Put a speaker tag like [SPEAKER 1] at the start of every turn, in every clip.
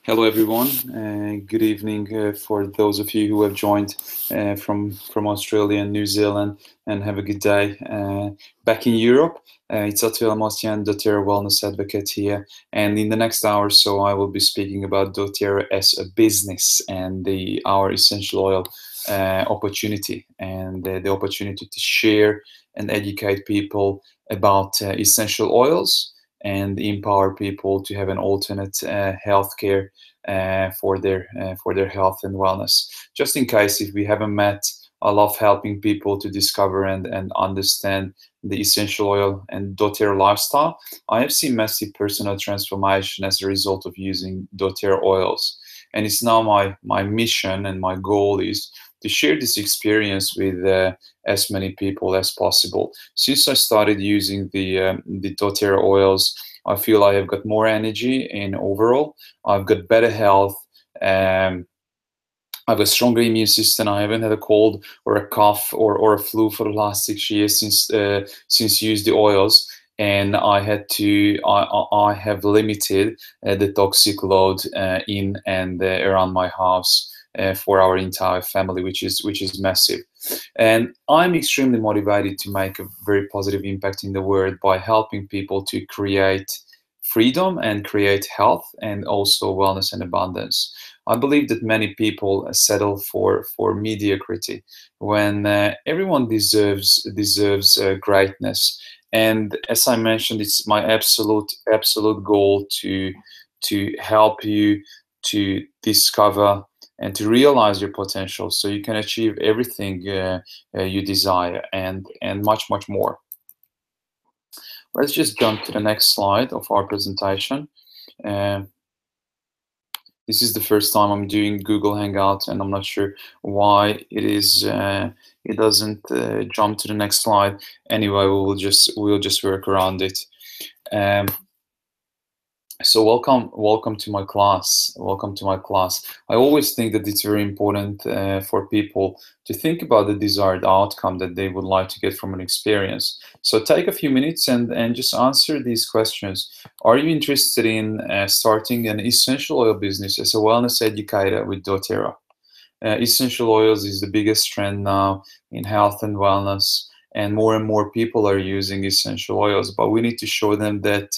[SPEAKER 1] Hello, everyone. Good evening for those of you who have joined from Australia and New Zealand, and have a good day. Back in Europe, it's Attil Amosyan, doTERRA Wellness Advocate here, and in the next hour or so, I will be speaking about doTERRA as a business and our essential oil opportunity, and the opportunity to share and educate people about essential oils and empower people to have an alternate healthcare for their health and wellness. Just in case if we haven't met, I love helping people to discover and understand the essential oil and doTERRA lifestyle. I have seen massive personal transformation as a result of using doTERRA oils, and it's now my mission and my goal is to share this experience with as many people as possible. Since I started using the doTERRA oils, I feel I have got more energy in overall. I've got better health. Um, I have a stronger immune system. I haven't had a cold or a cough or a flu for the last 6 years since used the oils. And I have limited the toxic load in and around my house for our entire family, which is massive. And I'm extremely motivated to make a very positive impact in the world by helping people to create freedom and create health and also wellness and abundance. I believe that many people settle for mediocrity when everyone deserves greatness. And as I mentioned, it's my absolute goal to help you to discover and to realize your potential, so you can achieve everything you desire and much more. Let's just jump to the next slide of our presentation. Uh, this is the first time I'm doing Google Hangout, and I'm not sure why it doesn't jump to the next slide. Anyway, we'll just work around it. Um, so welcome to my class. Welcome to my class. I always think that it's very important for people to think about the desired outcome that they would like to get from an experience. So take a few minutes and just answer these questions. Are you interested in starting an essential oil business as a wellness educator with doTERRA? Essential oils is the biggest trend now in health and wellness, and more people are using essential oils, but we need to show them that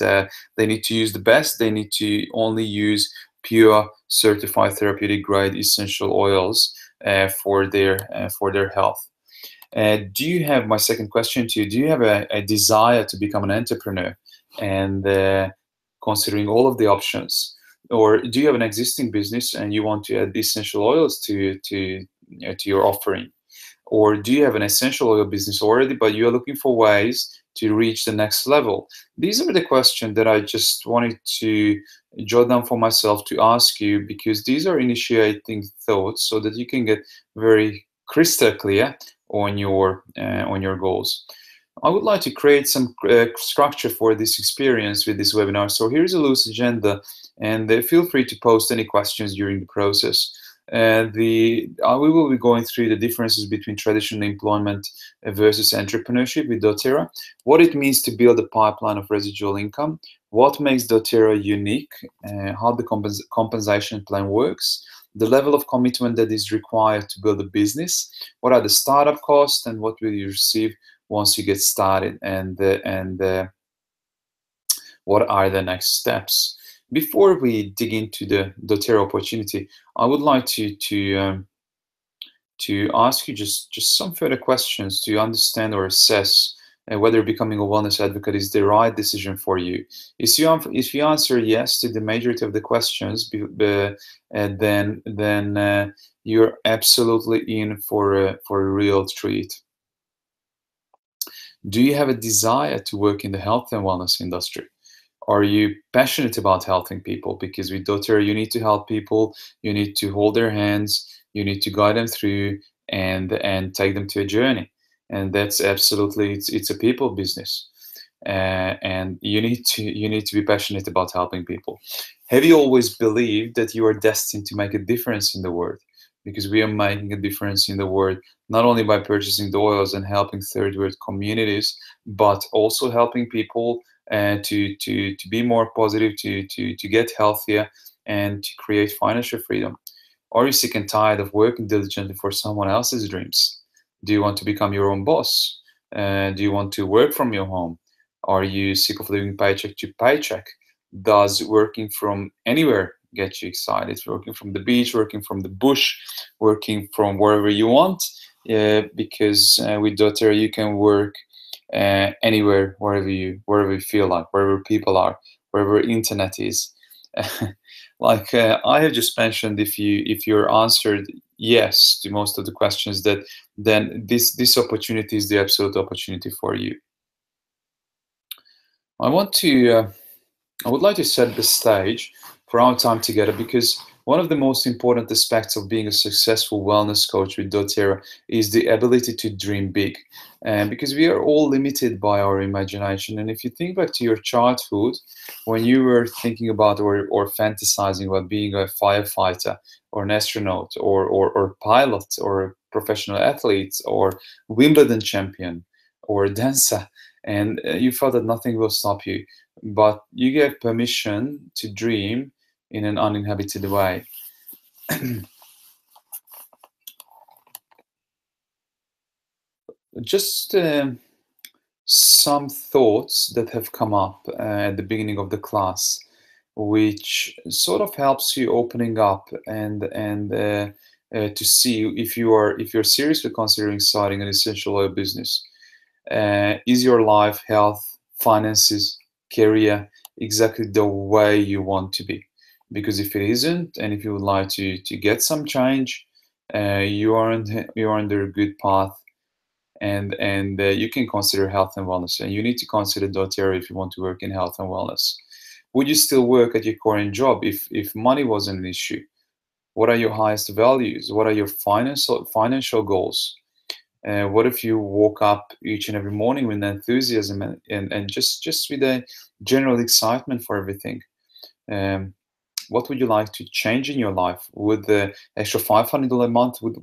[SPEAKER 1] they need to use the best. They need to only use pure certified therapeutic grade essential oils for their health. Do you have, my second question to you, do you have a desire to become an entrepreneur and considering all of the options? Or do you have an existing business and you want to add essential oils to your offering? Or do you have an essential oil business already, but you are looking for ways to reach the next level? These are the questions that I just wanted to jot down for myself to ask you, because these are initiating thoughts so that you can get very crystal clear on your goals. I would like to create some structure for this experience with this webinar. So here's a loose agenda, and feel free to post any questions during the process. We will be going through the differences between traditional employment versus entrepreneurship with doTERRA, what it means to build a pipeline of residual income, what makes doTERRA unique, how the compensation plan works, the level of commitment that is required to build a business, what are the startup costs, and what will you receive once you get started, and what are the next steps. Before we dig into the doTERRA opportunity, I would like to ask you just some further questions to understand or assess whether becoming a wellness advocate is the right decision for you. If you answer yes to the majority of the questions, then you're absolutely in for a real treat. Do you have a desire to work in the health and wellness industry? Are you passionate about helping people? Because with doTERRA, you need to help people, you need to hold their hands, you need to guide them through and take them to a journey. And that's absolutely, it's a people business. And you need to be passionate about helping people. Have you always believed that you are destined to make a difference in the world? Because we are making a difference in the world, not only by purchasing the oils and helping third world communities, but also helping people to be more positive, to get healthier, and to create financial freedom? Are you sick and tired of working diligently for someone else's dreams? Do you want to become your own boss? Do you want to work from your home? Are you sick of living paycheck to paycheck? Does working from anywhere get you excited? Working from the beach, working from the bush, working from wherever you want? Because with doTERRA you can work anywhere, wherever you feel like, wherever people are, wherever internet is. Like I have just mentioned, if you're answered yes to most of the questions, that then this opportunity is the absolute opportunity for you. I want to I would like to set the stage for our time together, because one of the most important aspects of being a successful wellness coach with doTERRA is the ability to dream big. And because we are all limited by our imagination. And if you think back to your childhood, when you were thinking about or fantasizing about being a firefighter or an astronaut or pilot or a professional athlete or Wimbledon champion or a dancer, and you felt that nothing will stop you, but you get permission to dream in an uninhabited way. Just some thoughts that have come up at the beginning of the class, which sort of helps you opening up and to see if you're seriously considering starting an essential oil business. Is your life, health, finances, career exactly the way you want to be? Because if it isn't, and if you would like to get some change, you are under a good path, and you can consider health and wellness, and you need to consider doTERRA if you want to work in health and wellness. Would you still work at your current job if money wasn't an issue? What are your highest values? What are your financial goals? What if you woke up each and every morning with enthusiasm and just with a general excitement for everything? Um, what would you like to change in your life? Would the extra $500 a month would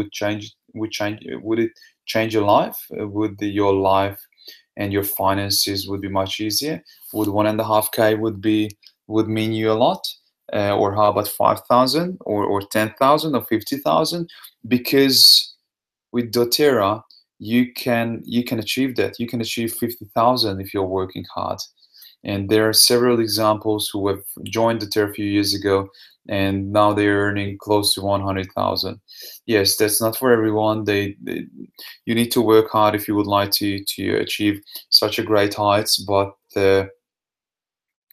[SPEAKER 1] it change your life? Your life and your finances would be much easier? Would 1.5K would mean you a lot? Or how about 5,000 or 10,000 or 50,000? Because with doTERRA, you can achieve that. You can achieve 50,000 if you're working hard. And there are several examples who have joined doTERRA a few years ago, and now they're earning close to 100,000. Yes, that's not for everyone. You need to work hard if you would like to achieve such a great heights, but it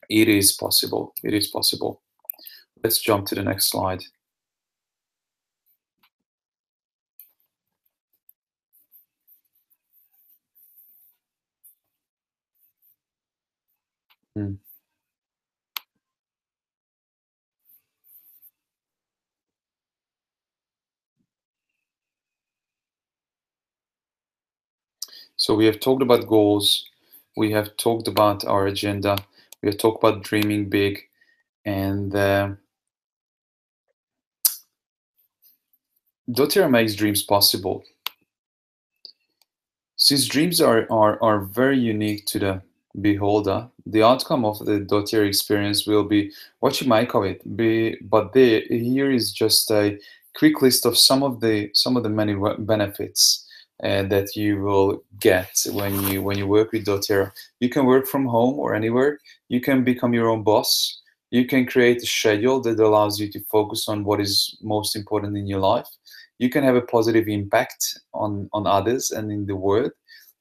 [SPEAKER 1] is possible. It is possible. Let's jump to the next slide. Mm. So we have talked about goals, we have talked about our agenda, we have talked about dreaming big, and doTERRA makes dreams possible. Since dreams are very unique to the beholder, the outcome of the doTERRA experience will be what you make of it. Here is just a quick list of some of the many benefits that you will get when you work with doTERRA. You can work from home or anywhere. You can become your own boss. You can create a schedule that allows you to focus on what is most important in your life. You can have a positive impact on others and in the world.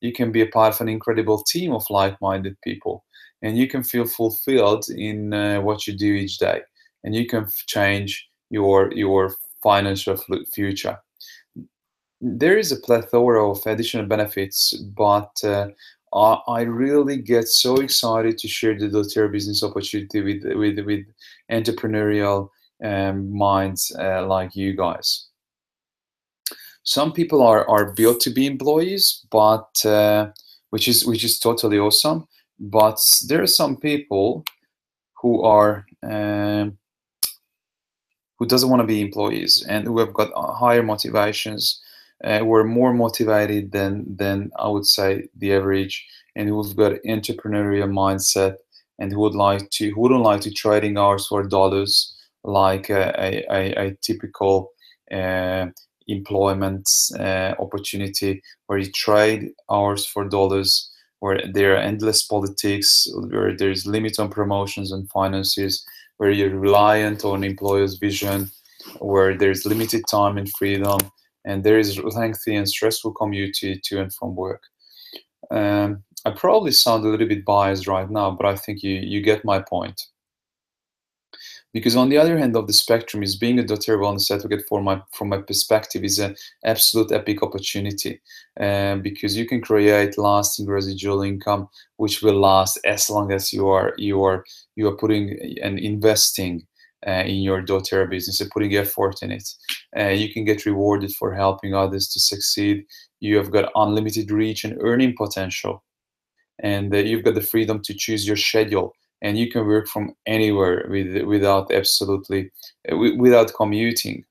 [SPEAKER 1] You can be a part of an incredible team of like-minded people, and you can feel fulfilled in what you do each day, and you can change your financial future. There is a plethora of additional benefits, but I really get so excited to share the doTERRA business opportunity with entrepreneurial minds like you guys. Some people are built to be employees, but which is totally awesome. But there are some people who are who doesn't want to be employees and who have got higher motivations, who are more motivated than I would say the average and who've got entrepreneurial mindset, and who wouldn't like to trading hours for dollars, like a typical uh, employment opportunity where you trade hours for dollars, where there are endless politics, where there's limit on promotions and finances, where you're reliant on employers' vision, where there's limited time and freedom, and there is lengthy and stressful commute to and from work. I probably sound a little bit biased right now, but I think you get my point. Because on the other hand of the spectrum is being a doTERRA wellness advocate from my perspective is an absolute epic opportunity, because you can create lasting residual income which will last as long as you are putting and investing in your doTERRA business and putting effort in it. You can get rewarded for helping others to succeed. You have got unlimited reach and earning potential, and you've got the freedom to choose your schedule, and you can work from anywhere without absolutely without commuting.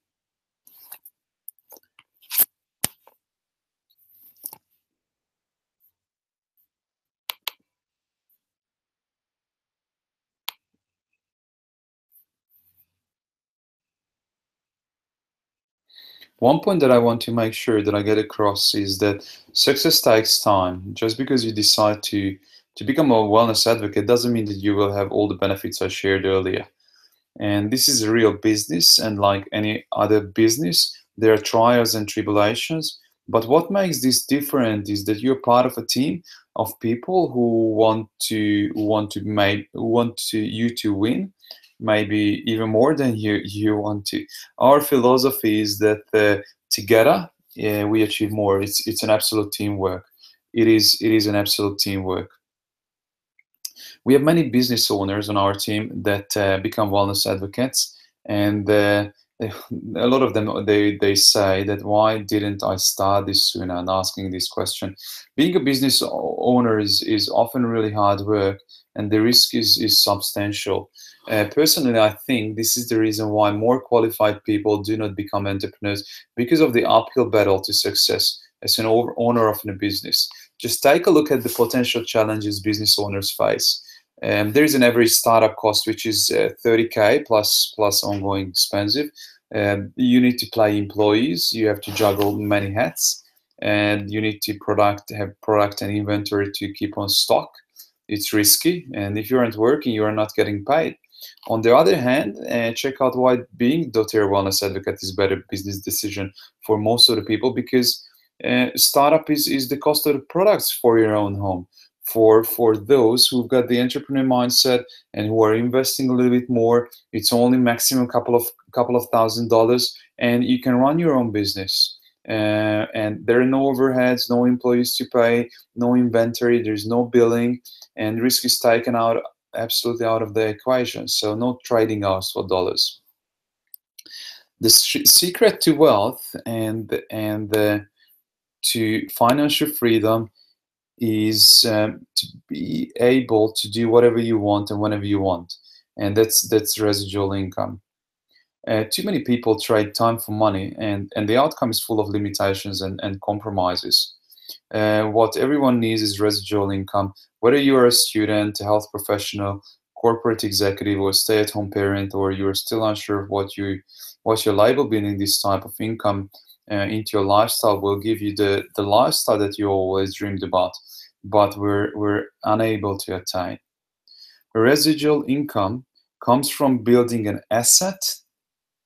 [SPEAKER 1] One point that I want to make sure that I get across is that success takes time. Just because you decide to become a wellness advocate doesn't mean that you will have all the benefits I shared earlier. And this is a real business, and like any other business, there are trials and tribulations. But what makes this different is that you're part of a team of people who want to you to win, maybe even more than you want to. Our philosophy is that together, we achieve more. It's an absolute teamwork. It is an absolute teamwork. We have many business owners on our team that become wellness advocates, and a lot of them they say that why didn't I start this sooner? And asking this question, being a business owner is often really hard work, and the risk is substantial. Personally, I think this is the reason why more qualified people do not become entrepreneurs, because of the uphill battle to success as an owner of a business. Just take a look at the potential challenges business owners face. There is an average startup cost which is 30K plus ongoing expensive. You need to pay employees. You have to juggle many hats, and you need to have product and inventory to keep on stock. It's risky, and if you aren't working, you are not getting paid. On the other hand, check out why being doTERRA wellness advocate is better business decision for most of the people, because startup is the cost of the products for your own home. For those who've got the entrepreneur mindset and who are investing a little bit more, it's only maximum couple of $1,000s, and you can run your own business. And there are no overheads, no employees to pay, no inventory, there's no billing, and risk is taken out absolutely out of the equation. So no trading hours for dollars. The secret to wealth and to financial freedom is to be able to do whatever you want and whenever you want, and that's residual income. Too many people trade time for money, and the outcome is full of limitations and compromises. What everyone needs is residual income, whether you are a student, a health professional, corporate executive, or stay-at-home parent, or you're still unsure of what your label being this type of income into your lifestyle will give you the lifestyle that you always dreamed about, but we're unable to attain. Residual income comes from building an asset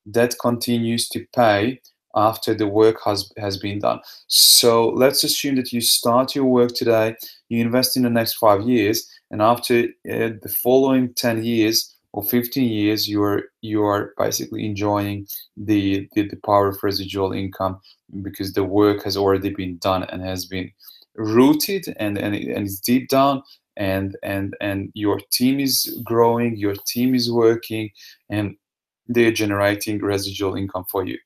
[SPEAKER 1] that continues to pay after the work has been done. So let's assume that you start your work today, you invest in the next 5 years, and after the following 10 years or 15 years, you are basically enjoying the power of residual income, because the work has already been done and has been rooted and it's deep down, and your team is growing, your team is working, and they're generating residual income for you.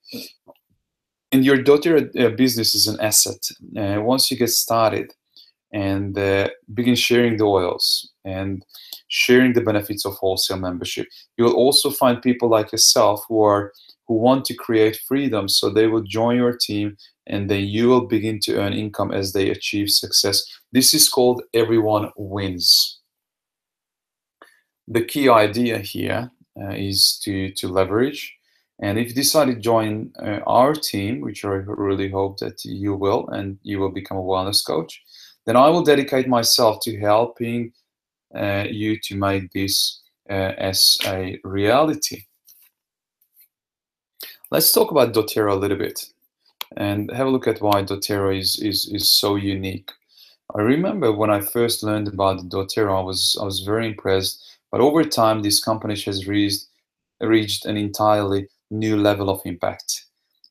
[SPEAKER 1] And your daughter business is an asset. Once you get started and begin sharing the oils and sharing the benefits of wholesale membership, you'll also find people like yourself who want to create freedom. So they will join your team, and then you will begin to earn income as they achieve success. This is called everyone wins. The key idea here is to leverage. And if you decide to join our team, which I really hope that you will, and you will become a wellness coach, then I will dedicate myself to helping you to make this as a reality. Let's talk about doTERRA a little bit and have a look at why doTERRA is so unique. I remember when I first learned about doTERRA, I was very impressed. But over time, this company has reached an entirely new level of impact.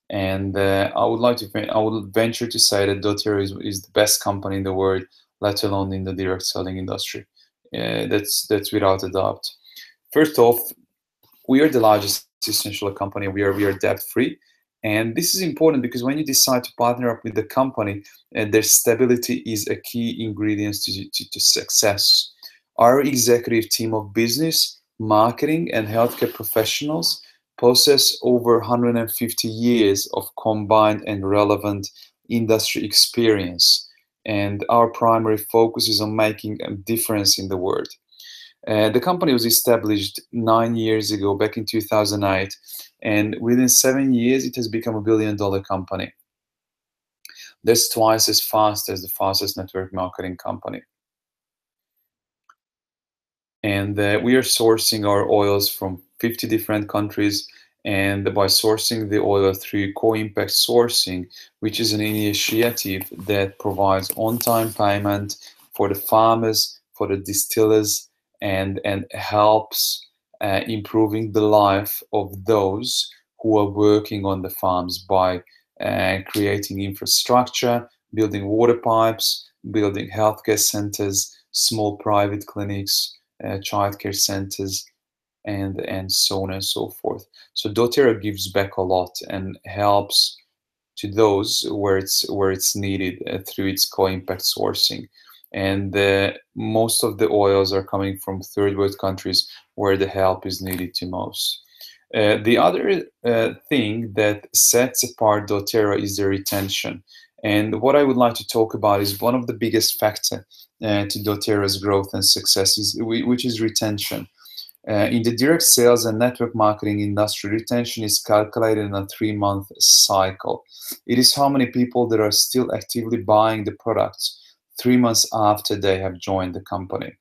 [SPEAKER 1] And I would venture to say that doTERRA is the best company in the world, let alone in the direct selling industry. That's without a doubt. First off, we are the largest essential company. We are debt free, and this is important because when you decide to partner up with the company, their stability is a key ingredient to success. Our executive team of business, marketing, and healthcare professionals possess over 150 years of combined and relevant industry experience, and our primary focus is on making a difference in the world. The company was established 9 years ago, back in 2008, and within 7 years, it has become $1 billion company. That's twice as fast as the fastest network marketing company. And we are sourcing our oils from 50 different countries. And by sourcing the oil through co-impact sourcing, which is an initiative that provides on-time payment for the farmers, for the distillers, and helps improving the life of those who are working on the farms by creating infrastructure, building water pipes, building healthcare centers, small private clinics, childcare centers, and so on and so forth. So doTERRA gives back a lot and helps to those where it's needed through its co-impact sourcing. And most of the oils are coming from third world countries where the help is needed to most. The other thing that sets apart doTERRA is the retention. And what I would like to talk about is one of the biggest factor to doTERRA's growth and success, which is retention. In the direct sales and network marketing industry, retention is calculated in a 3-month cycle. It is how many people that are still actively buying the products 3 months after they have joined the company.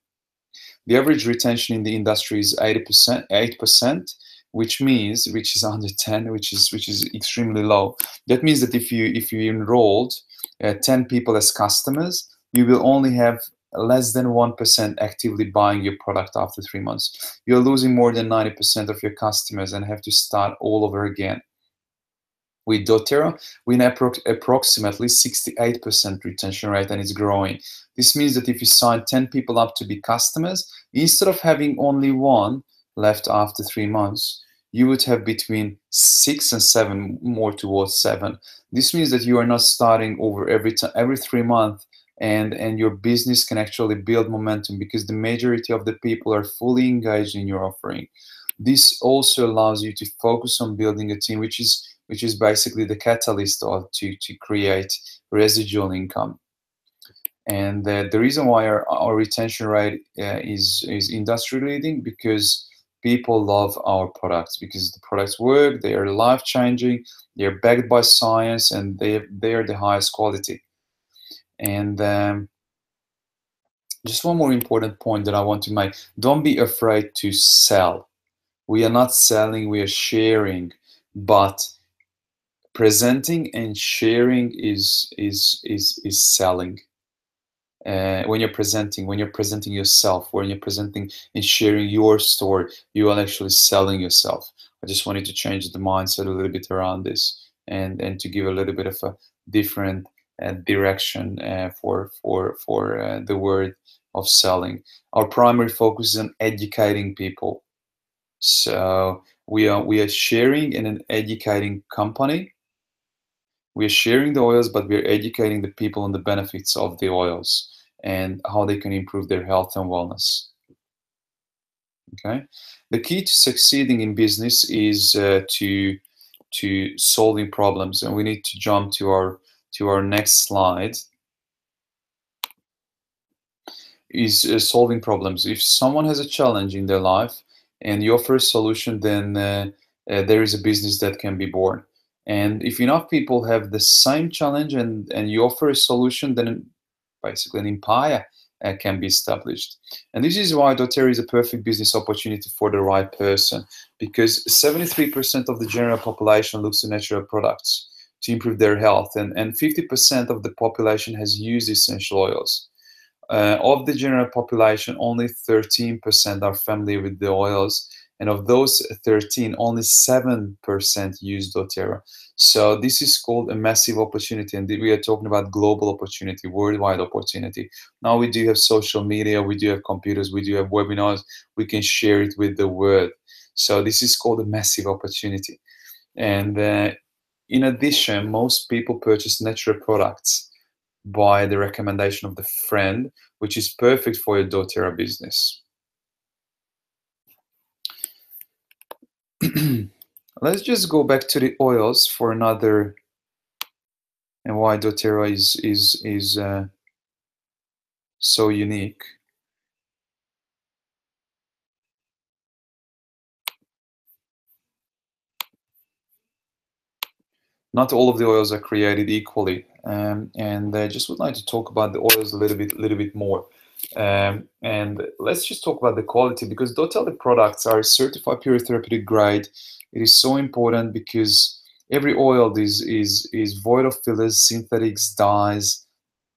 [SPEAKER 1] The average retention in the industry is 8%, which is under 10, which is extremely low. That means that if you enrolled 10 people as customers, you will only have less than 1% actively buying your product after 3 months. You're losing more than 90% of your customers and have to start all over again. With doTERRA, we have approximately 68% retention rate, and it's growing. This means that if you sign 10 people up to be customers, instead of having only one left after 3 months, you would have between 6 and 7, more towards 7. This means that you are not starting over every 3 months, and your business can actually build momentum because the majority of the people are fully engaged in your offering. This also allows you to focus on building a team, which is basically the catalyst to create residual income. And the reason why our retention rate is industry leading, because people love our products, because the products work, they are life changing, they are backed by science, and they are the highest quality. And just one more important point that I want to make: don't be afraid to sell. We are not selling, we are sharing, but presenting and sharing is selling. When you're presenting yourself, when you're presenting and sharing your story, you are actually selling yourself. I just wanted to change the mindset a little bit around this, and to give a little bit of a different direction for the word of selling. Our primary focus is on educating people. So we are sharing in an educating company. We are sharing the oils, but we are educating the people on the benefits of the oils and how they can improve their health and wellness. Okay, the key to succeeding in business is to to solving problems, and we need to jump to our next slide. Is solving problems. If someone has a challenge in their life and you offer a solution, then there is a business that can be born. And if enough people have the same challenge and you offer a solution, then basically an empire can be established. And this is why doTERRA is a perfect business opportunity for the right person, because 73% of the general population looks to natural products to improve their health, and 50% of the population has used essential oils. Of the general population, only 13% are familiar with the oils, and of those 13, only 7% use doTERRA. So this is called a massive opportunity, and we are talking about global opportunity, worldwide opportunity. Now we do have social media, we do have computers, we do have webinars, we can share it with the world. So this is called a massive opportunity. And in addition, most people purchase natural products by the recommendation of the friend, which is perfect for your doTERRA business. Let's just go back to the oils for another, and why doTERRA is so unique. Not all of the oils are created equally, and I just would like to talk about the oils a little bit more. And let's just talk about the quality, because doTERRA products are certified pure therapeutic grade. It is so important because every oil is void of fillers, synthetics, dyes,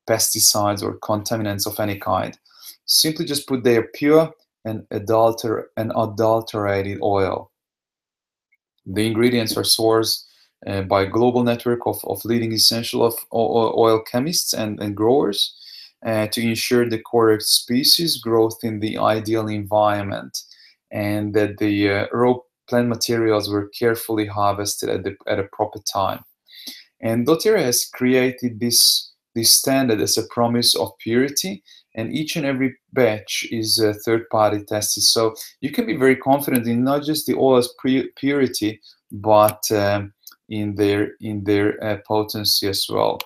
[SPEAKER 1] pesticides, or contaminants of any kind. Simply just put there pure and adulterated oil. The ingredients are sourced by a global network of leading essential oil chemists and growers to ensure the correct species growth in the ideal environment, and that the raw plant materials were carefully harvested at a proper time. And doTERRA has created this standard as a promise of purity, and each and every batch is third-party tested. So you can be very confident in not just the oil's purity, but in their potency as well.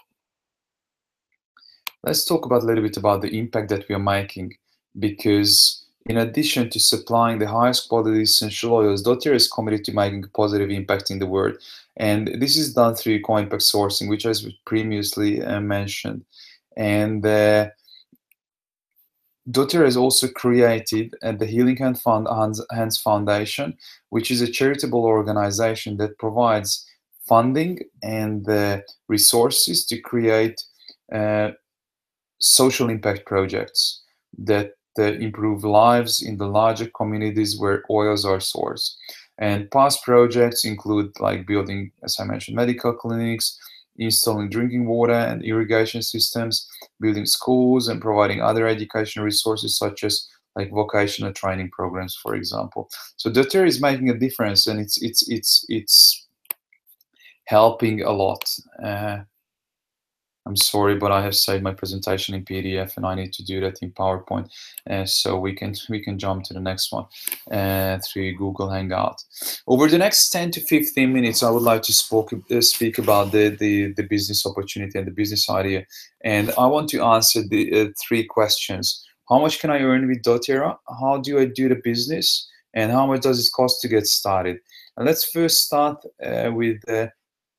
[SPEAKER 1] Let's talk about a little bit about the impact that we are making, because in addition to supplying the highest quality essential oils, doTERRA is committed to making a positive impact in the world. And this is done through co-impact sourcing, which I previously mentioned. And doTERRA has also created the Healing Hands Foundation, which is a charitable organization that provides funding and resources to create social impact projects that improve lives in the larger communities where oils are sourced. And past projects include like building, as I mentioned, medical clinics, installing drinking water and irrigation systems, building schools, and providing other educational resources such as like vocational training programs, for example. So doTERRA is making a difference, and it's helping a lot. I'm sorry, but I have saved my presentation in PDF, and I need to do that in PowerPoint. So we can jump to the next one through Google Hangout. Over the next 10 to 15 minutes, I would like to speak about the business opportunity and the business idea. And I want to answer the three questions. How much can I earn with doTERRA? How do I do the business? And how much does it cost to get started? And let's first start with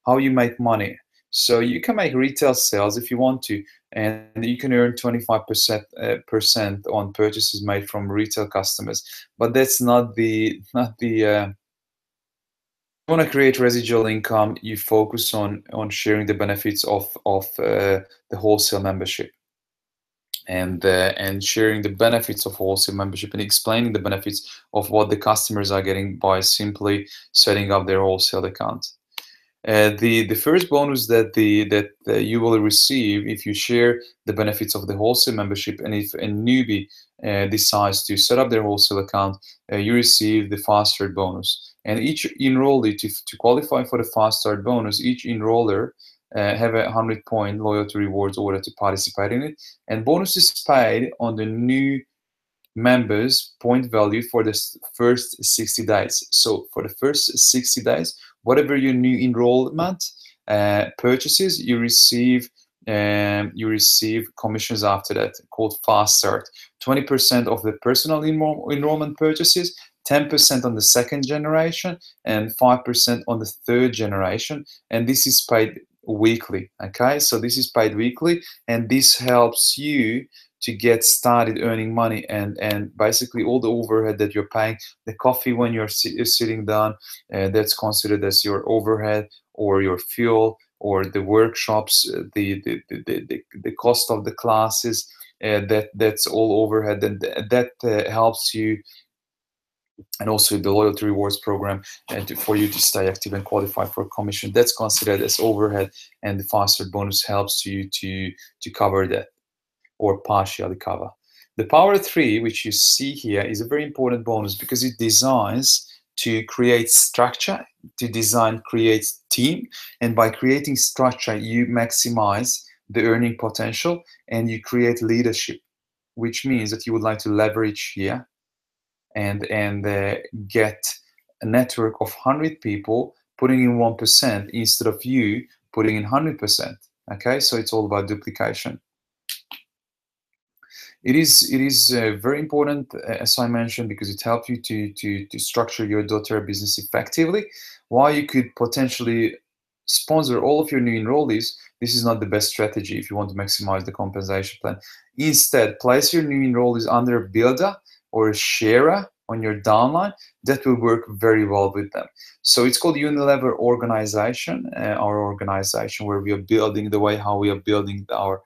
[SPEAKER 1] how you make money. So you can make retail sales if you want to, and you can earn 25% on purchases made from retail customers. But that's not the you want to create residual income. You focus on sharing the benefits of the wholesale membership, and sharing the benefits of wholesale membership, and explaining the benefits of what the customers are getting by simply setting up their wholesale account. The first bonus that you will receive if you share the benefits of the wholesale membership, and if a newbie decides to set up their wholesale account, you receive the fast start bonus. And each enrollee, to qualify for the fast start bonus, each enroller have a 100-point loyalty rewards order to participate in it, and bonus is paid on the new members' point value for the first 60 days. So for the first 60 days, whatever your new enrollment purchases, you receive commissions after that, called fast start. 20% of the personal enrollment purchases, 10% on the second generation, and 5% on the third generation. And this is paid weekly. Okay, so this is paid weekly, and this helps you to get started earning money, and basically all the overhead that you're paying, the coffee when you're sitting down, that's considered as your overhead, or your fuel, or the workshops, the cost of the classes, that's all overhead, and that helps you. And also the loyalty rewards program, for you to stay active and qualify for commission, that's considered as overhead, and the faster bonus helps you to cover that, or partially cover. The Power 3, which you see here, is a very important bonus because it designs to create structure, create team, and by creating structure, you maximize the earning potential, and you create leadership, which means that you would like to leverage here and get a network of 100 people putting in 1% instead of you putting in 100%. Okay, so it's all about duplication. It is very important, as I mentioned, because it helps you to structure your doTERRA business effectively. While you could potentially sponsor all of your new enrollees, this is not the best strategy if you want to maximize the compensation plan. Instead, place your new enrollees under a builder or a sharer on your downline. That will work very well with them. So it's called Unilever organization, our organization, where we are building the way how we are building our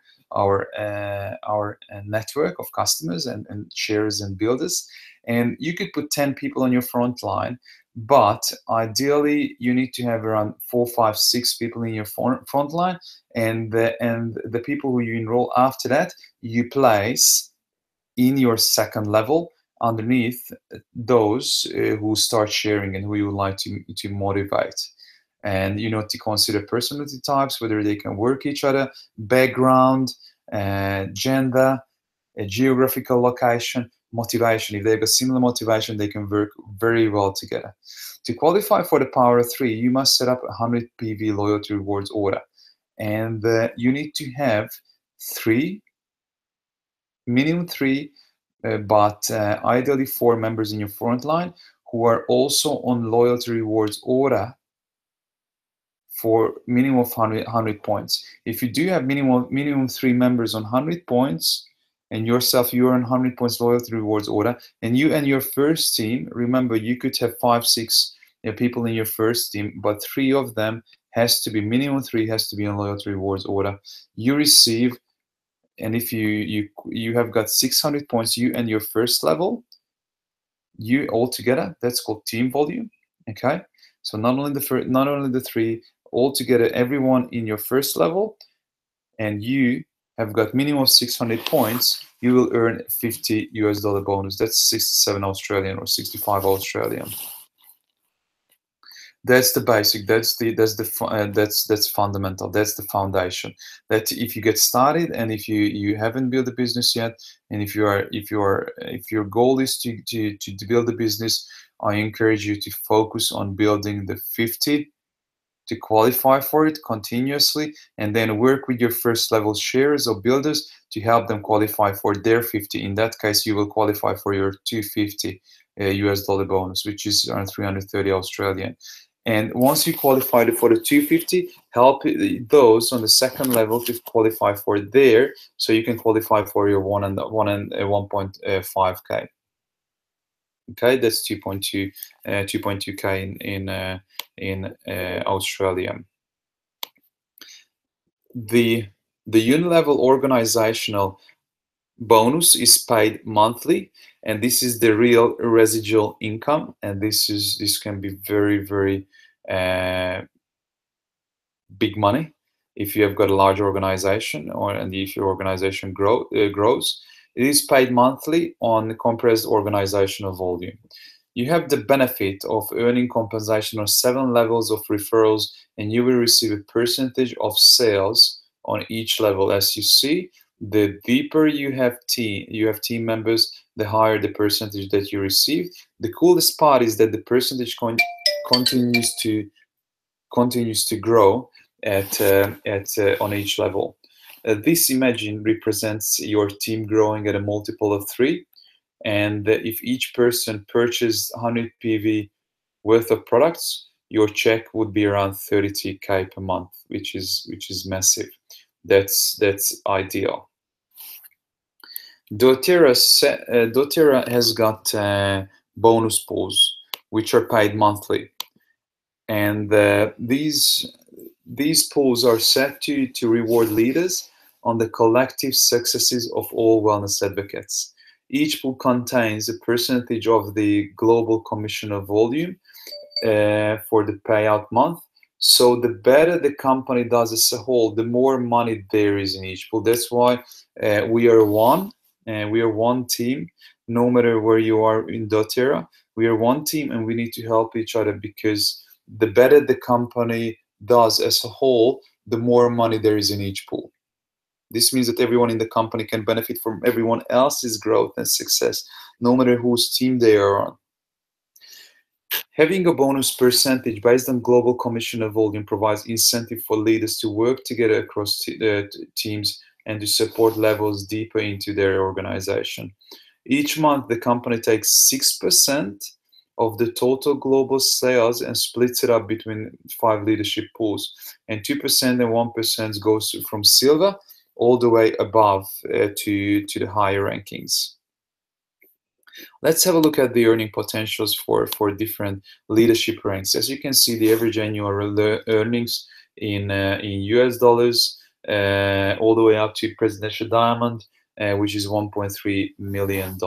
[SPEAKER 1] network of customers and sharers and builders. And you could put 10 people on your front line, but ideally you need to have around 4, 5, 6 people in your front line, and the people who you enroll after that, you place in your second level underneath those who start sharing and who you would like to motivate. And you know, to consider personality types, whether they can work each other, background, gender, geographical location, motivation. If they've got similar motivation, they can work very well together. To qualify for the Power 3, you must set up a 100 PV loyalty rewards order, and you need to have minimum three, but ideally 4 members in your front line who are also on loyalty rewards order for minimum of 100 points. If you do have minimum 3 members on 100 points, and yourself, you're on 100 points loyalty rewards order, and you and your first team, remember, you could have 5, 6 people in your first team, but 3 of them minimum 3 has to be on loyalty rewards order. You receive, and if you have got 600 points, you and your first level, you all together, that's called team volume. Okay, so not only the 3, all together, everyone in your first level, and you have got minimum of 600 points, you will earn $50 bonus. That's 67 Australian or 65 Australian. That's the basic. That's fundamental. That's the foundation. That if you get started, and if you haven't built a business yet, and if your goal is to build a business, I encourage you to focus on building the 50 to qualify for it continuously, and then work with your first level sharers or builders to help them qualify for their 50. In that case, you will qualify for your $250 bonus, which is around 330 Australian. And once you qualify for the 250, help those on the second level to qualify for there, so you can qualify for your 1.5K. Okay, that's 2.2K in Australia. The Unilevel organizational bonus is paid monthly, and this is the real residual income, and this can be very, very big money if you have got a large organization, and if your organization grows. It is paid monthly on the compressed organizational volume. You have the benefit of earning compensation on 7 levels of referrals, and you will receive a percentage of sales on each level. As you see, the deeper you have team members, the higher the percentage that you receive. The coolest part is that the percentage continues to continues to grow on each level. This imagine represents your team growing at a multiple of 3, and if each person purchased 100 PV worth of products, your check would be around 30k per month, which is massive. That's ideal. doTERRA has got bonus pools which are paid monthly, and these pools are set to reward leaders on the collective successes of all wellness advocates. Each pool contains a percentage of the global commissioner volume for the payout month. So the better the company does as a whole, the more money there is in each pool. That's why we are one team. No matter where you are in doTERRA, we are one team, and we need to help each other, because the better the company does as a whole, the more money there is in each pool. This means that everyone in the company can benefit from everyone else's growth and success, no matter whose team they are on. Having a bonus percentage based on global commissioner volume provides incentive for leaders to work together across teams and to support levels deeper into their organization. Each month, the company takes 6% of the total global sales and splits it up between 5 leadership pools. And 2% and 1% goes from silver all the way above to the higher rankings. Let's have a look at the earning potentials for different leadership ranks. As you can see, the average annual earnings in US dollars all the way up to Presidential Diamond, which is $1.3 million.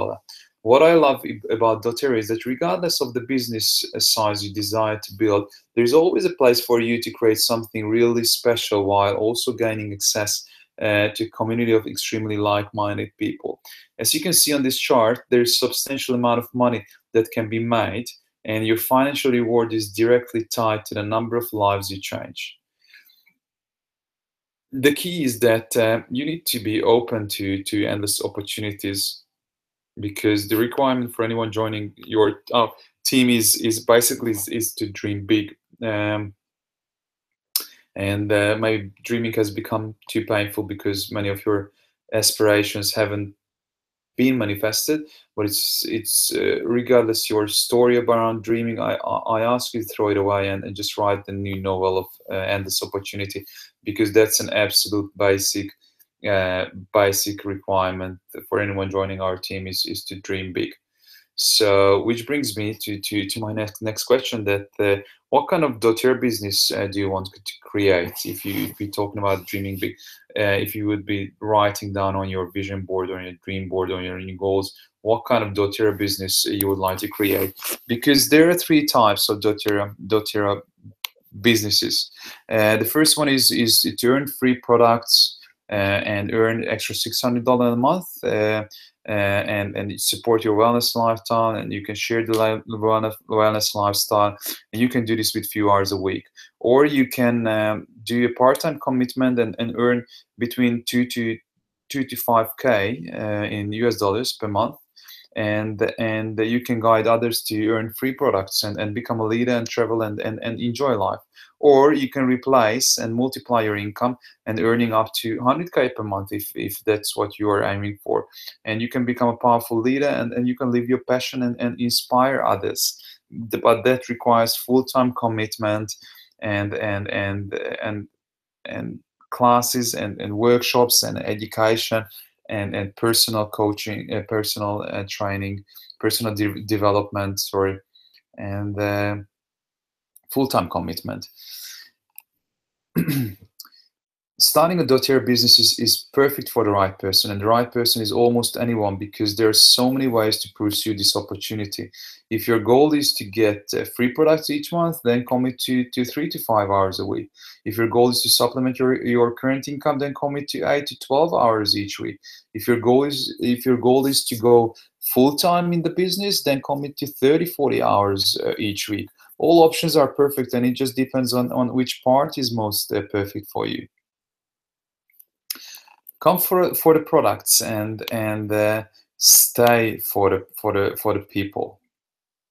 [SPEAKER 1] What I love about doTERRA is that regardless of the business size you desire to build, there's always a place for you to create something really special while also gaining access to a community of extremely like-minded people. As you can see on this chart, there's a substantial amount of money that can be made, and your financial reward is directly tied to the number of lives you change. The key is that you need to be open to endless opportunities, because the requirement for anyone joining your team is basically to dream big. And maybe dreaming has become too painful because many of your aspirations haven't been manifested. But it's regardless your story around dreaming, I ask you to throw it away and just write the new novel of endless opportunity, because that's an absolute basic requirement for anyone joining our team is to dream big. So, which brings me to my next question: that what kind of doTERRA business do you want to create? If you're talking about dreaming big, if you would be writing down on your vision board or your dream board or your new goals, what kind of doTERRA business you would like to create? Because there are 3 types of doTERRA businesses. The first one is to earn free products and earn extra $600 a month. And support your wellness lifestyle, and you can share the wellness lifestyle, and you can do this with few hours a week. Or you can do a part-time commitment and earn between 2 to 5k in US dollars per month, and you can guide others to earn free products and become a leader and travel and enjoy life. Or you can replace and multiply your income and earning up to 100k per month if that's what you are aiming for. And you can become a powerful leader and you can live your passion and inspire others. But that requires full-time commitment and classes and workshops and education and personal coaching, personal training, personal development, and full-time commitment. Starting a doTERRA business is perfect for the right person, and the right person is almost anyone, because there are so many ways to pursue this opportunity. If your goal is to get free products each month, then commit to 3 to 5 hours a week. If your goal is to supplement your current income, then commit to 8 to 12 hours each week. If your goal is to go full-time in the business, then commit to 30, 40 hours each week. All options are perfect, and it just depends on which part is most perfect for you. Come for the products and stay for the people.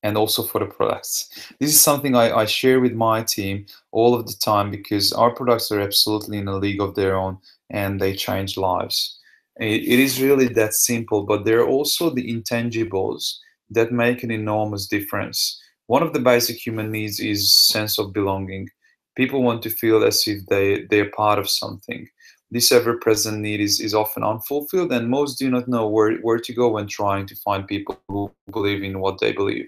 [SPEAKER 1] and also for the products. This is something I share with my team all of the time because our products are absolutely in a league of their own and they change lives. It is really that simple, but there are also the intangibles that make an enormous difference. One of the basic human needs is sense of belonging. People want to feel as if they're part of something. This ever-present need is often unfulfilled, and most do not know where to go when trying to find people who believe in what they believe.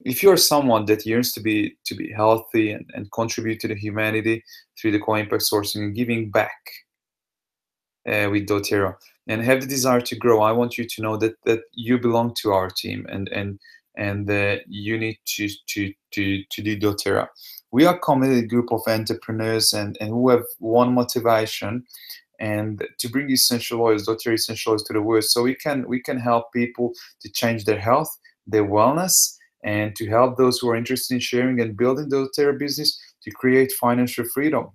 [SPEAKER 1] If you're someone that yearns to be healthy and contribute to the humanity through the co-impact sourcing and giving back with doTERRA and have the desire to grow, I want you to know that you belong to our team and you need to do doTERRA. We are a committed group of entrepreneurs and who have one motivation and to bring essential oils, doTERRA essential oils to the world, so we can help people to change their health, their wellness, and to help those who are interested in sharing and building the doTERRA business to create financial freedom.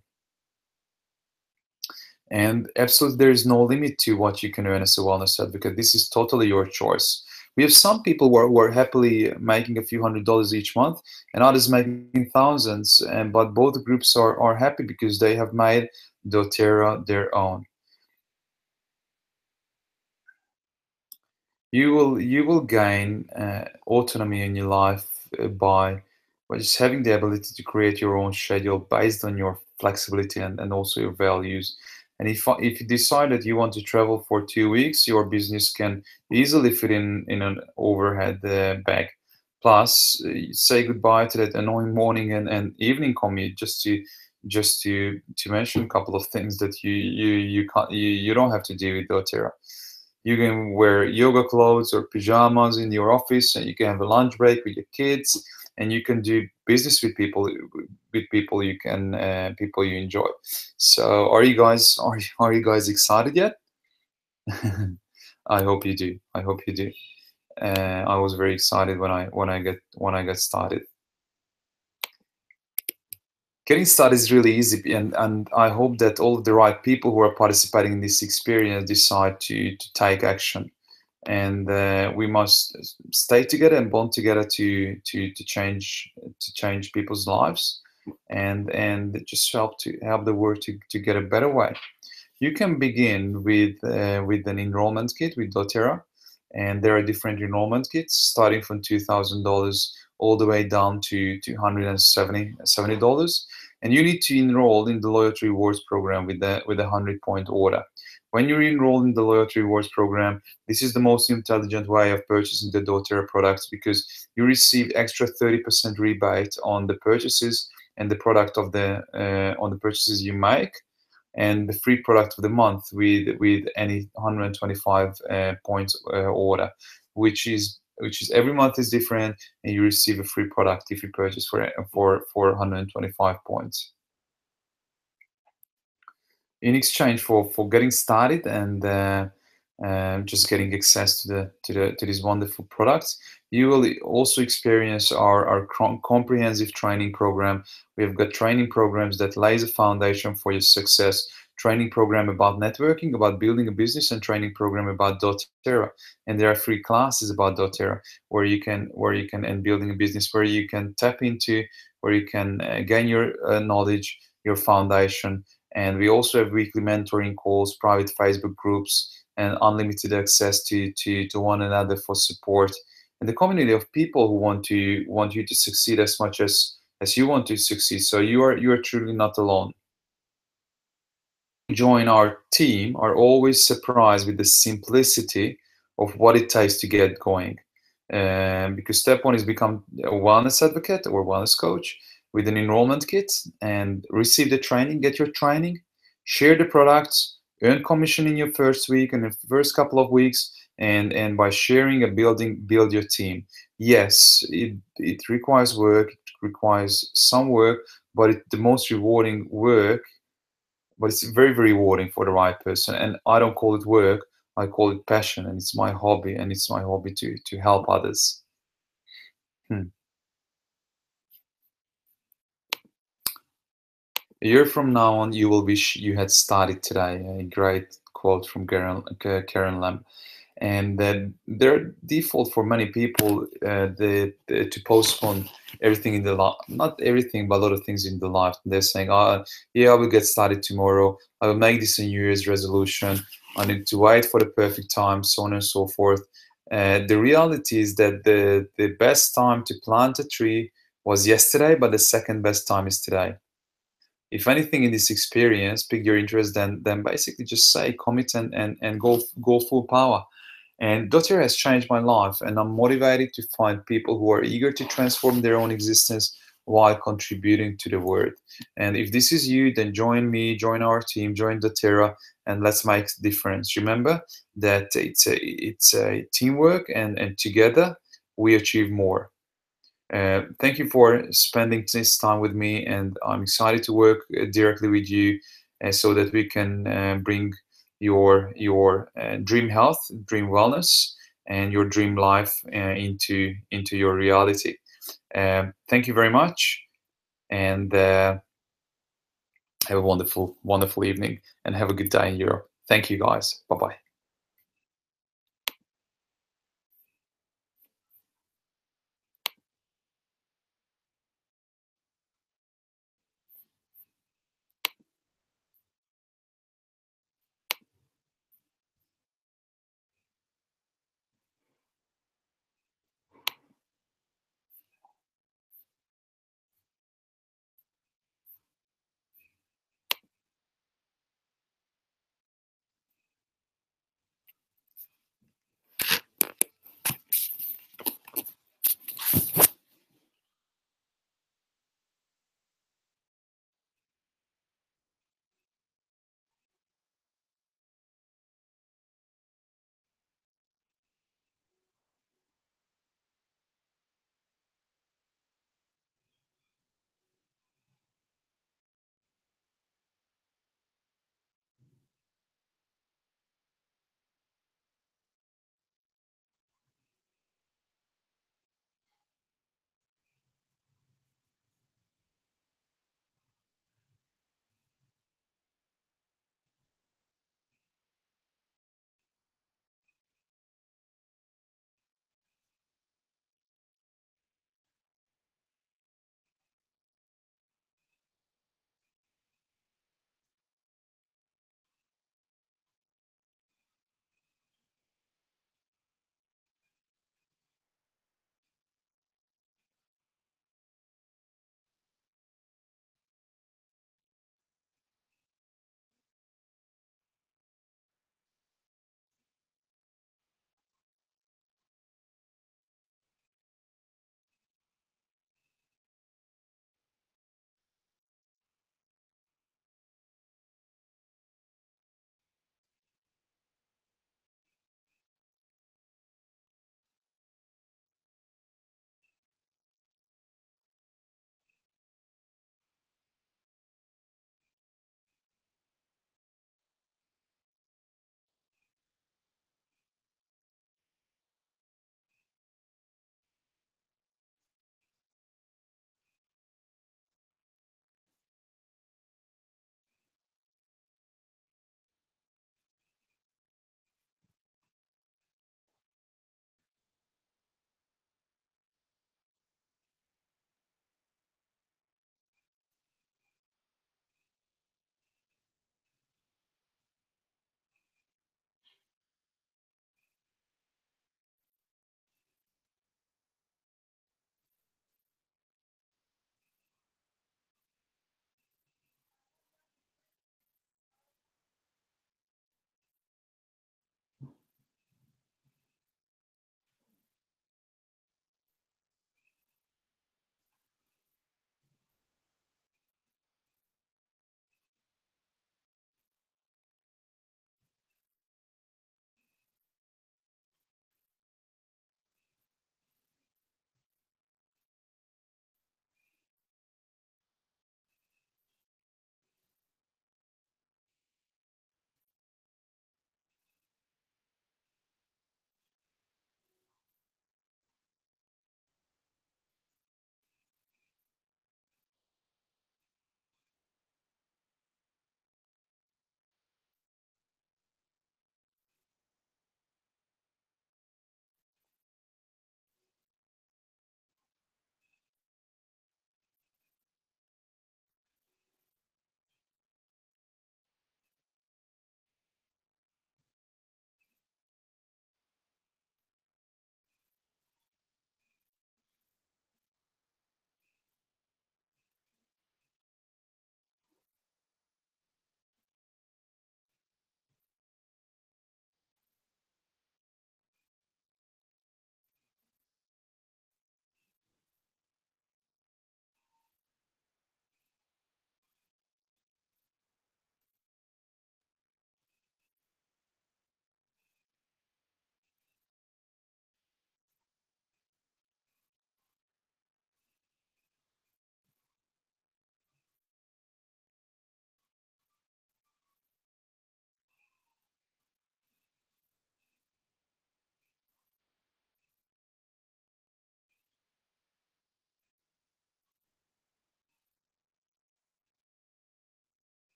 [SPEAKER 1] And absolutely, there is no limit to what you can earn as a wellness advocate. This is totally your choice. We have some people who are happily making a few $100s each month, and others making thousands. And but both groups are happy because they have made doTERRA their own. You will gain autonomy in your life by just having the ability to create your own schedule based on your flexibility and also your values. And if you decide that you want to travel for 2 weeks, your business can easily fit in an overhead bag. Plus, say goodbye to that annoying morning and evening commute just to mention a couple of things that you can't you don't have to do with doTERRA. You can wear yoga clothes or pajamas in your office, and you can have a lunch break with your kids, and you can do business with people people you enjoy. So, are you guys excited yet? I hope you do. I hope you do. I was very excited when I got started. Getting started is really easy, and I hope that all of the right people who are participating in this experience decide to take action. And we must stay together and bond together to change people's lives and just help the world to get a better way. You can begin with an enrollment kit with doTERRA, and there are different enrollment kits starting from $2,000 all the way down to $270. And you need to enroll in the loyalty rewards program with a 100-point order. When you enroll in the loyalty rewards program, this is the most intelligent way of purchasing the doTERRA products because you receive extra 30% rebate on the purchases and the product of the on the purchases you make, and the free product of the month with any 125 points order, which is every month is different, and you receive a free product if you purchase for 125 points in exchange for getting started and just getting access to these wonderful products. You will also experience our comprehensive training program. We have got training programs that lays a foundation for your success. Training program about networking, about building a business, and training program about doTERRA. And there are free classes about doTERRA where you can and building a business where you can tap into, where you can gain your knowledge, your foundation. And we also have weekly mentoring calls, private Facebook groups, and unlimited access to one another for support. And the community of people who want you to succeed as much as you want to succeed. So you are truly not alone. Join our team are always surprised with the simplicity of what it takes to get going. Because step one is become a wellness advocate or wellness coach with an enrollment kit and receive the training, get your training, share the products, earn commission in your first week and the first couple of weeks, and by sharing and build your team. Yes, it requires work, it requires some work, but the most rewarding work, but it's very, very rewarding for the right person. And I don't call it work, I call it passion, and it's my hobby, and it's my hobby to help others. Hmm. A year from now on, you will wish you had started today. A great quote from Karen Lamb. and their default for many people, to postpone everything in the life, not everything, but a lot of things in the life. They're saying, "Oh, yeah, I will get started tomorrow. I will make this a New Year's resolution. I need to wait for the perfect time, so on and so forth." The reality is that the best time to plant a tree was yesterday, but the second best time is today. If anything in this experience pick your interest, then basically just say commit and go full power. And doTERRA has changed my life, and I'm motivated to find people who are eager to transform their own existence while contributing to the world. And if this is you, then join me, join our team, join doTERRA, and let's make a difference. Remember that it's a teamwork, and together we achieve more. Thank you for spending this time with me, and I'm excited to work directly with you, so that we can bring your dream health, dream wellness, and your dream life into your reality. Thank you very much, and have a wonderful evening, and have a good day in Europe. Thank you, guys. Bye bye.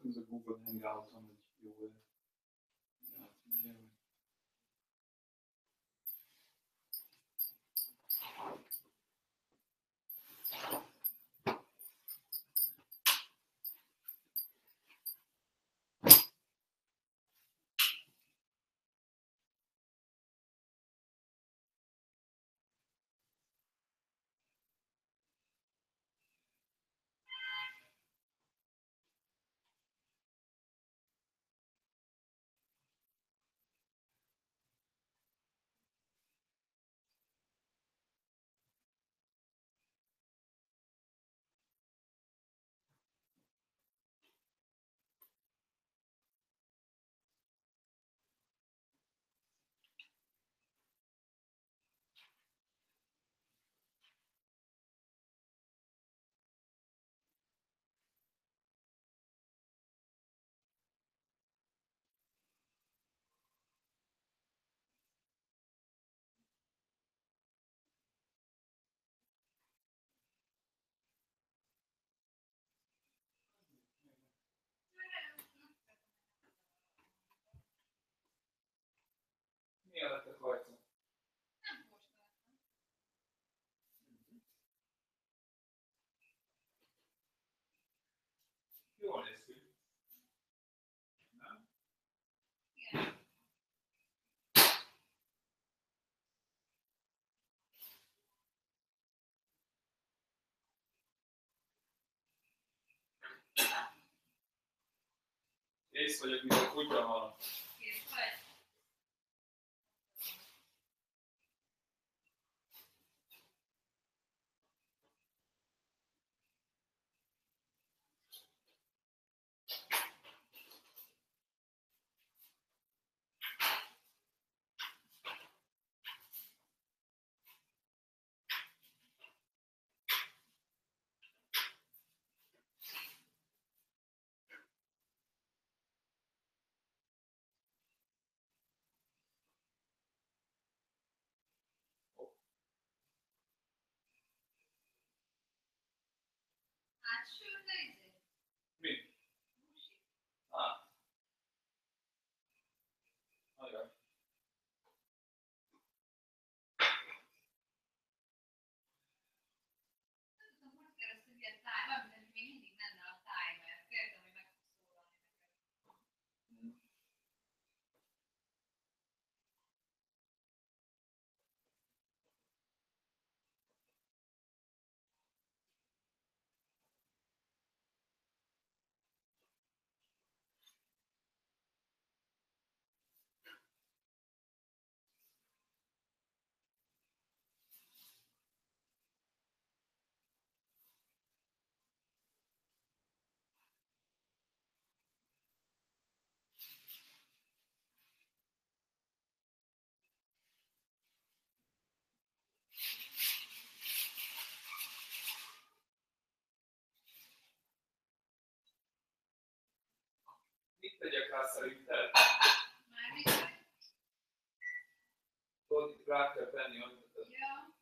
[SPEAKER 1] Ez a Google Hangout-on, hogy jó átmegyek. Milyen lettek rajta? Jól néz ki. Nem? Ész vagyok, mint a kutya van. Kész vagy? Mi? Ajaj. Mit tegyek rá szerinted? Tudod, itt rá kell tenni, amit ja.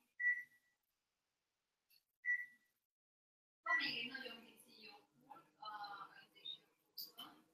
[SPEAKER 1] Van még egy nagyon pici joghurt a edzésjoghurtban.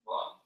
[SPEAKER 1] Van?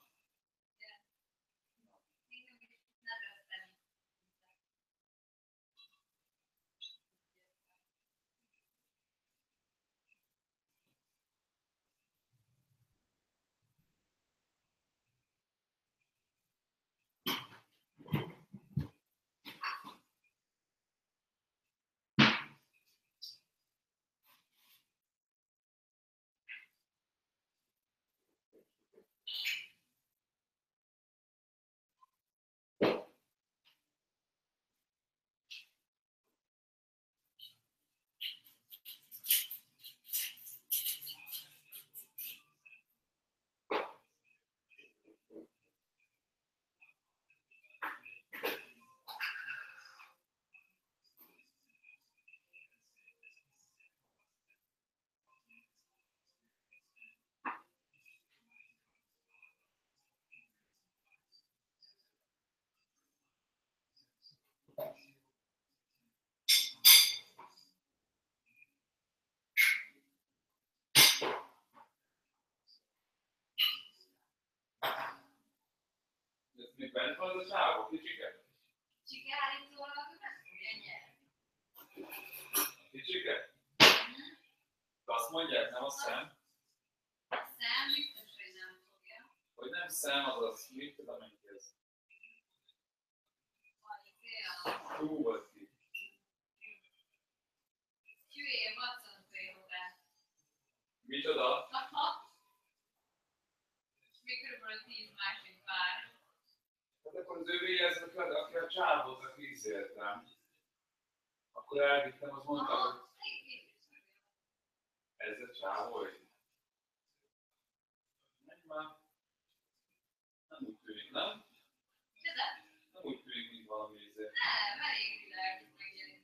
[SPEAKER 1] Még bent van az a csávó, kicsike?
[SPEAKER 2] Csike állítólag nem fogja nyerni.
[SPEAKER 1] Kicsike? De azt mondják, nem a szem?
[SPEAKER 2] A szem biztos, hogy nem fogja.
[SPEAKER 1] Hogy nem szem, azaz, mit tudom én ez? Hú, volt ki.
[SPEAKER 2] Hülyé, Watson-féle.
[SPEAKER 1] Micsoda?
[SPEAKER 2] Aha. És még körülbelül 10 másik pár.
[SPEAKER 1] Hát akkor az övé ez, aki a csávót, aki ízért, nem? Akkor elvittem, azt mondta, hogy ez a csávó, hogy menj már. Nem úgy tűnik, nem? Nem úgy tűnik, mint valami ízért.
[SPEAKER 2] Nem, elég világos megjelenítő.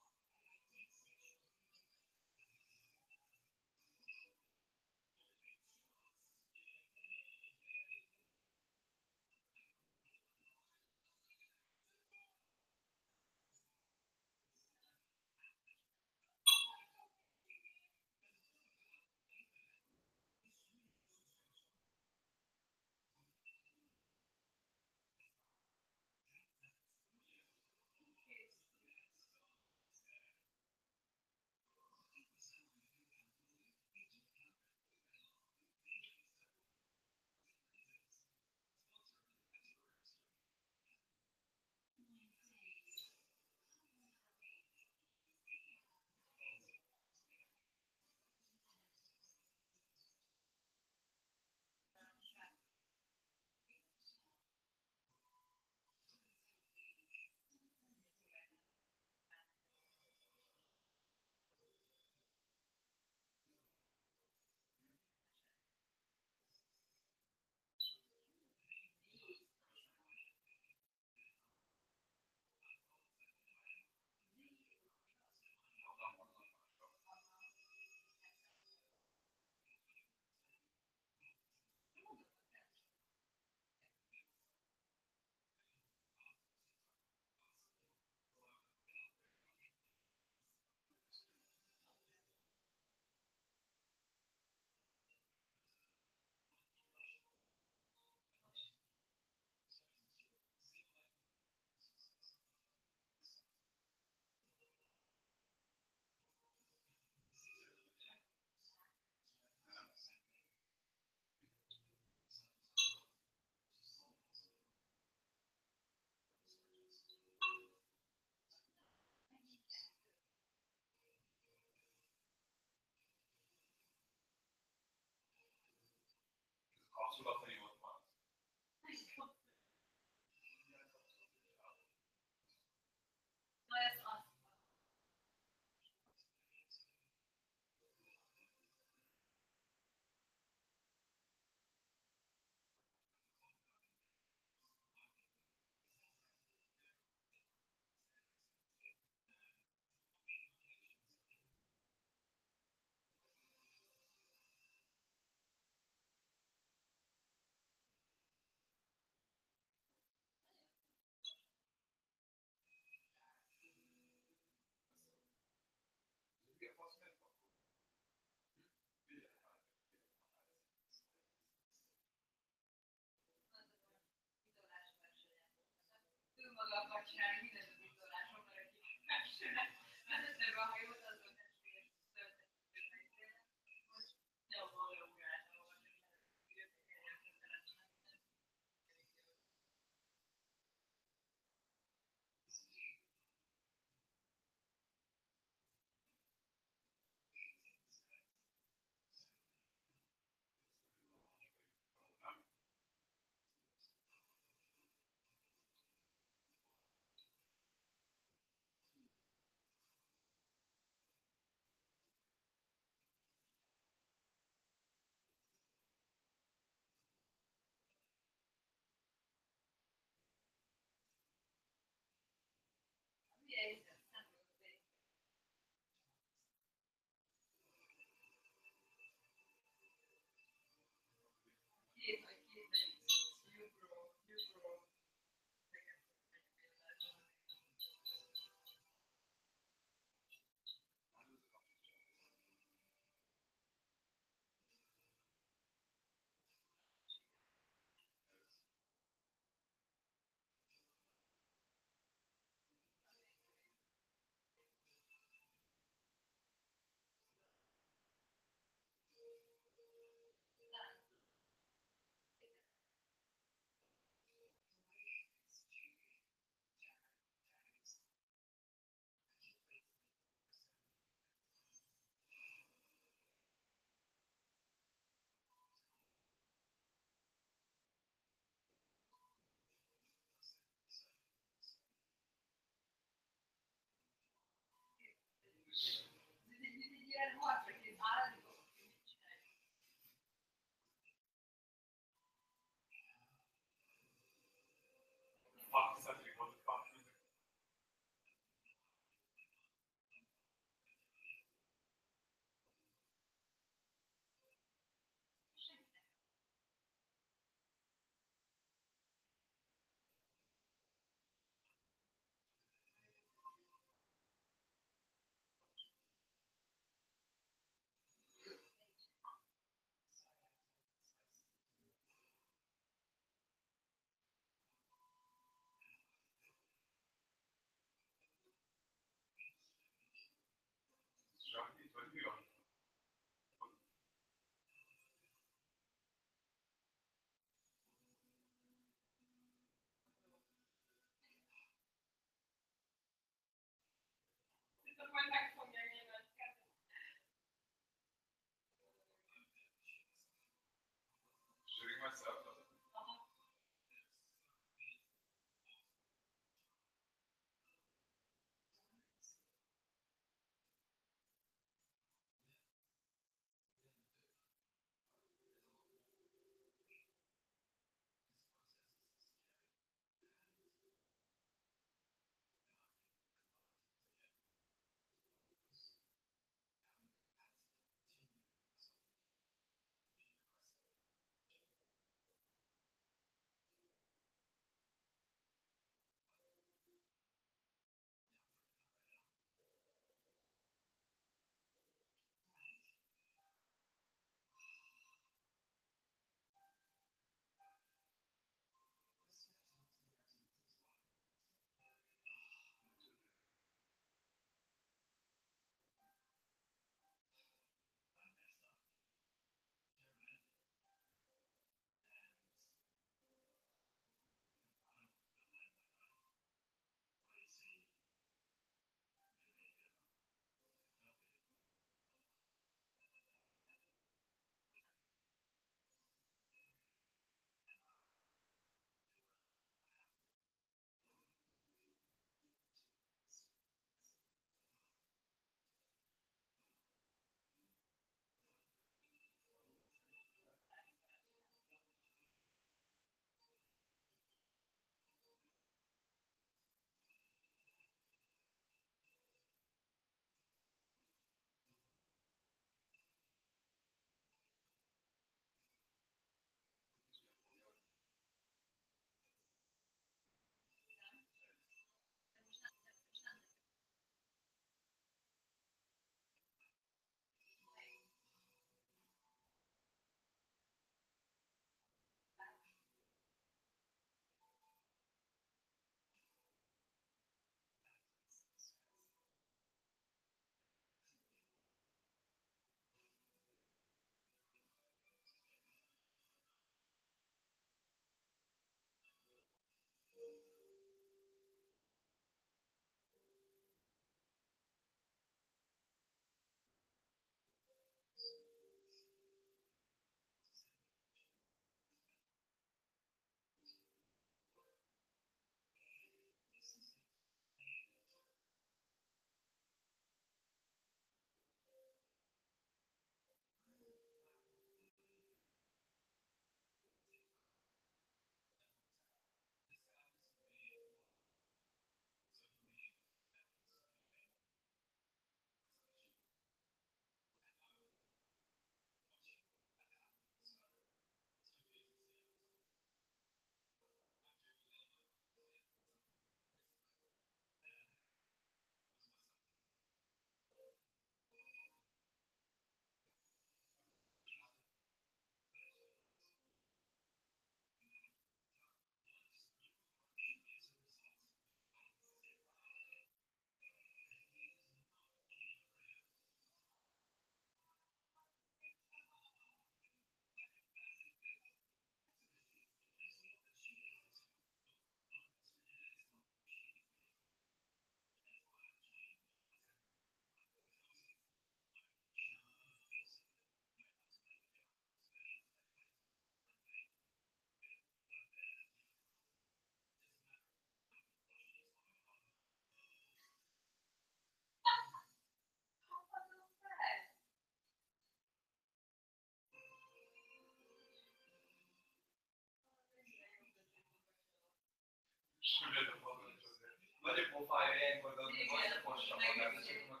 [SPEAKER 2] Nagyobb pofája ilyenkor, de most mossa magát, és akkor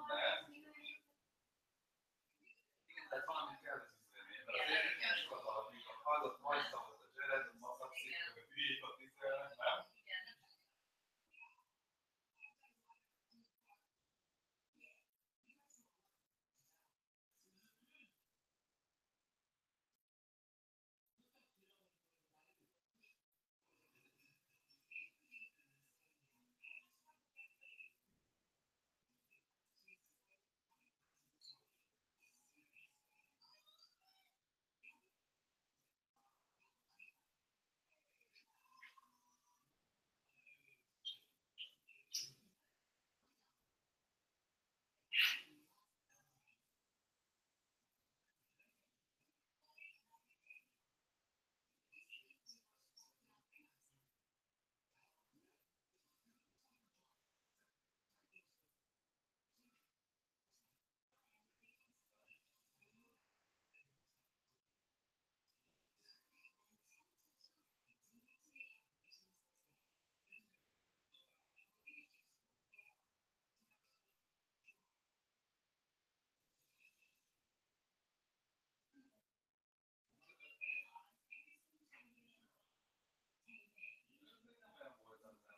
[SPEAKER 2] lehet. Igen, tehát valamit kell az üzélni, mert azért nem sokat alapjuk, a hallott majszavot, a Jared, a Makacszik, meg a hülyék ott izélnek, nem? Nem olyan volt az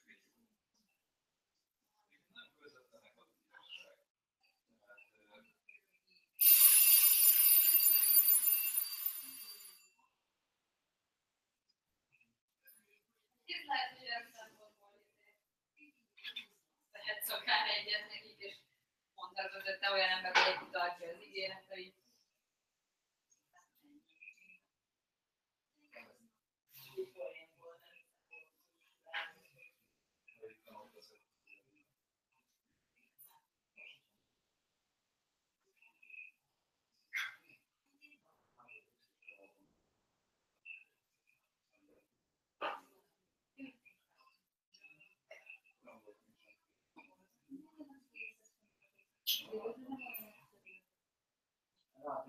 [SPEAKER 2] nem tudom, nem közvetlenek az igazság. Tehát,
[SPEAKER 3] Itt lehet, hogy olyan szempontból tehetsz akár egyet nekik, és mondhatod, hogy te olyan ember, hogy egy tartja az ígéreteit.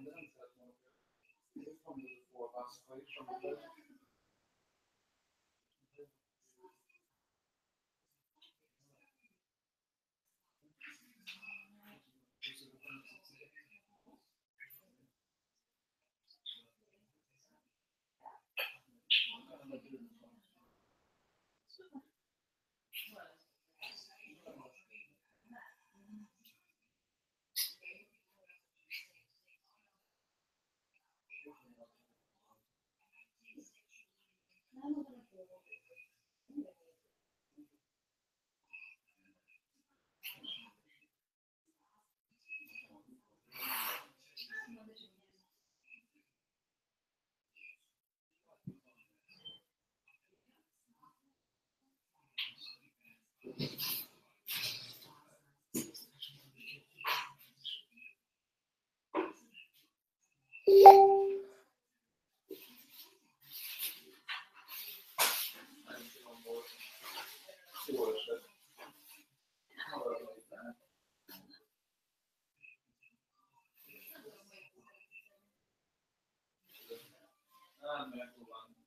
[SPEAKER 2] de nem szeretném, hogy ez van ez a forgászka is, amiben jól esett. Nem, mert van.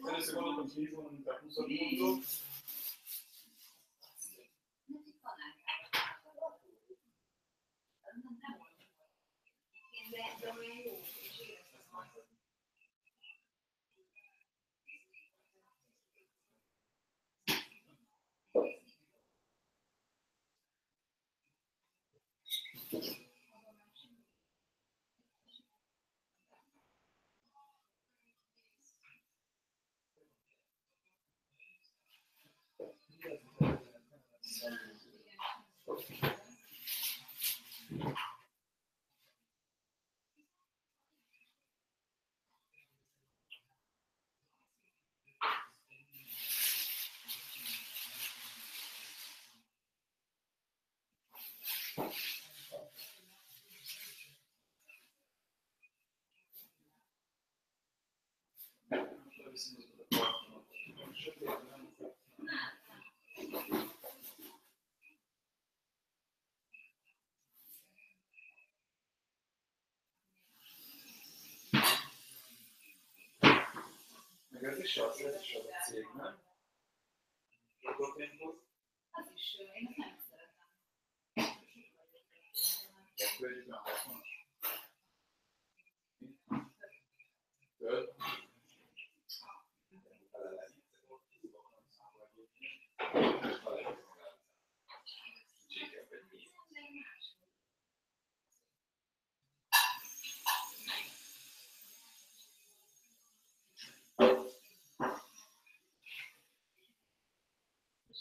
[SPEAKER 2] Először gondoltam, hogy hívom, amit a 20-at mondok. Meg ez is az a cég, nem?
[SPEAKER 3] Az is, én ezt nem szeretem.
[SPEAKER 2] Kettő együtt nem van. Több.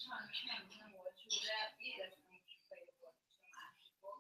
[SPEAKER 3] Sajnos nem olcsó, de éreztem, hogy fejebb volt a másikon.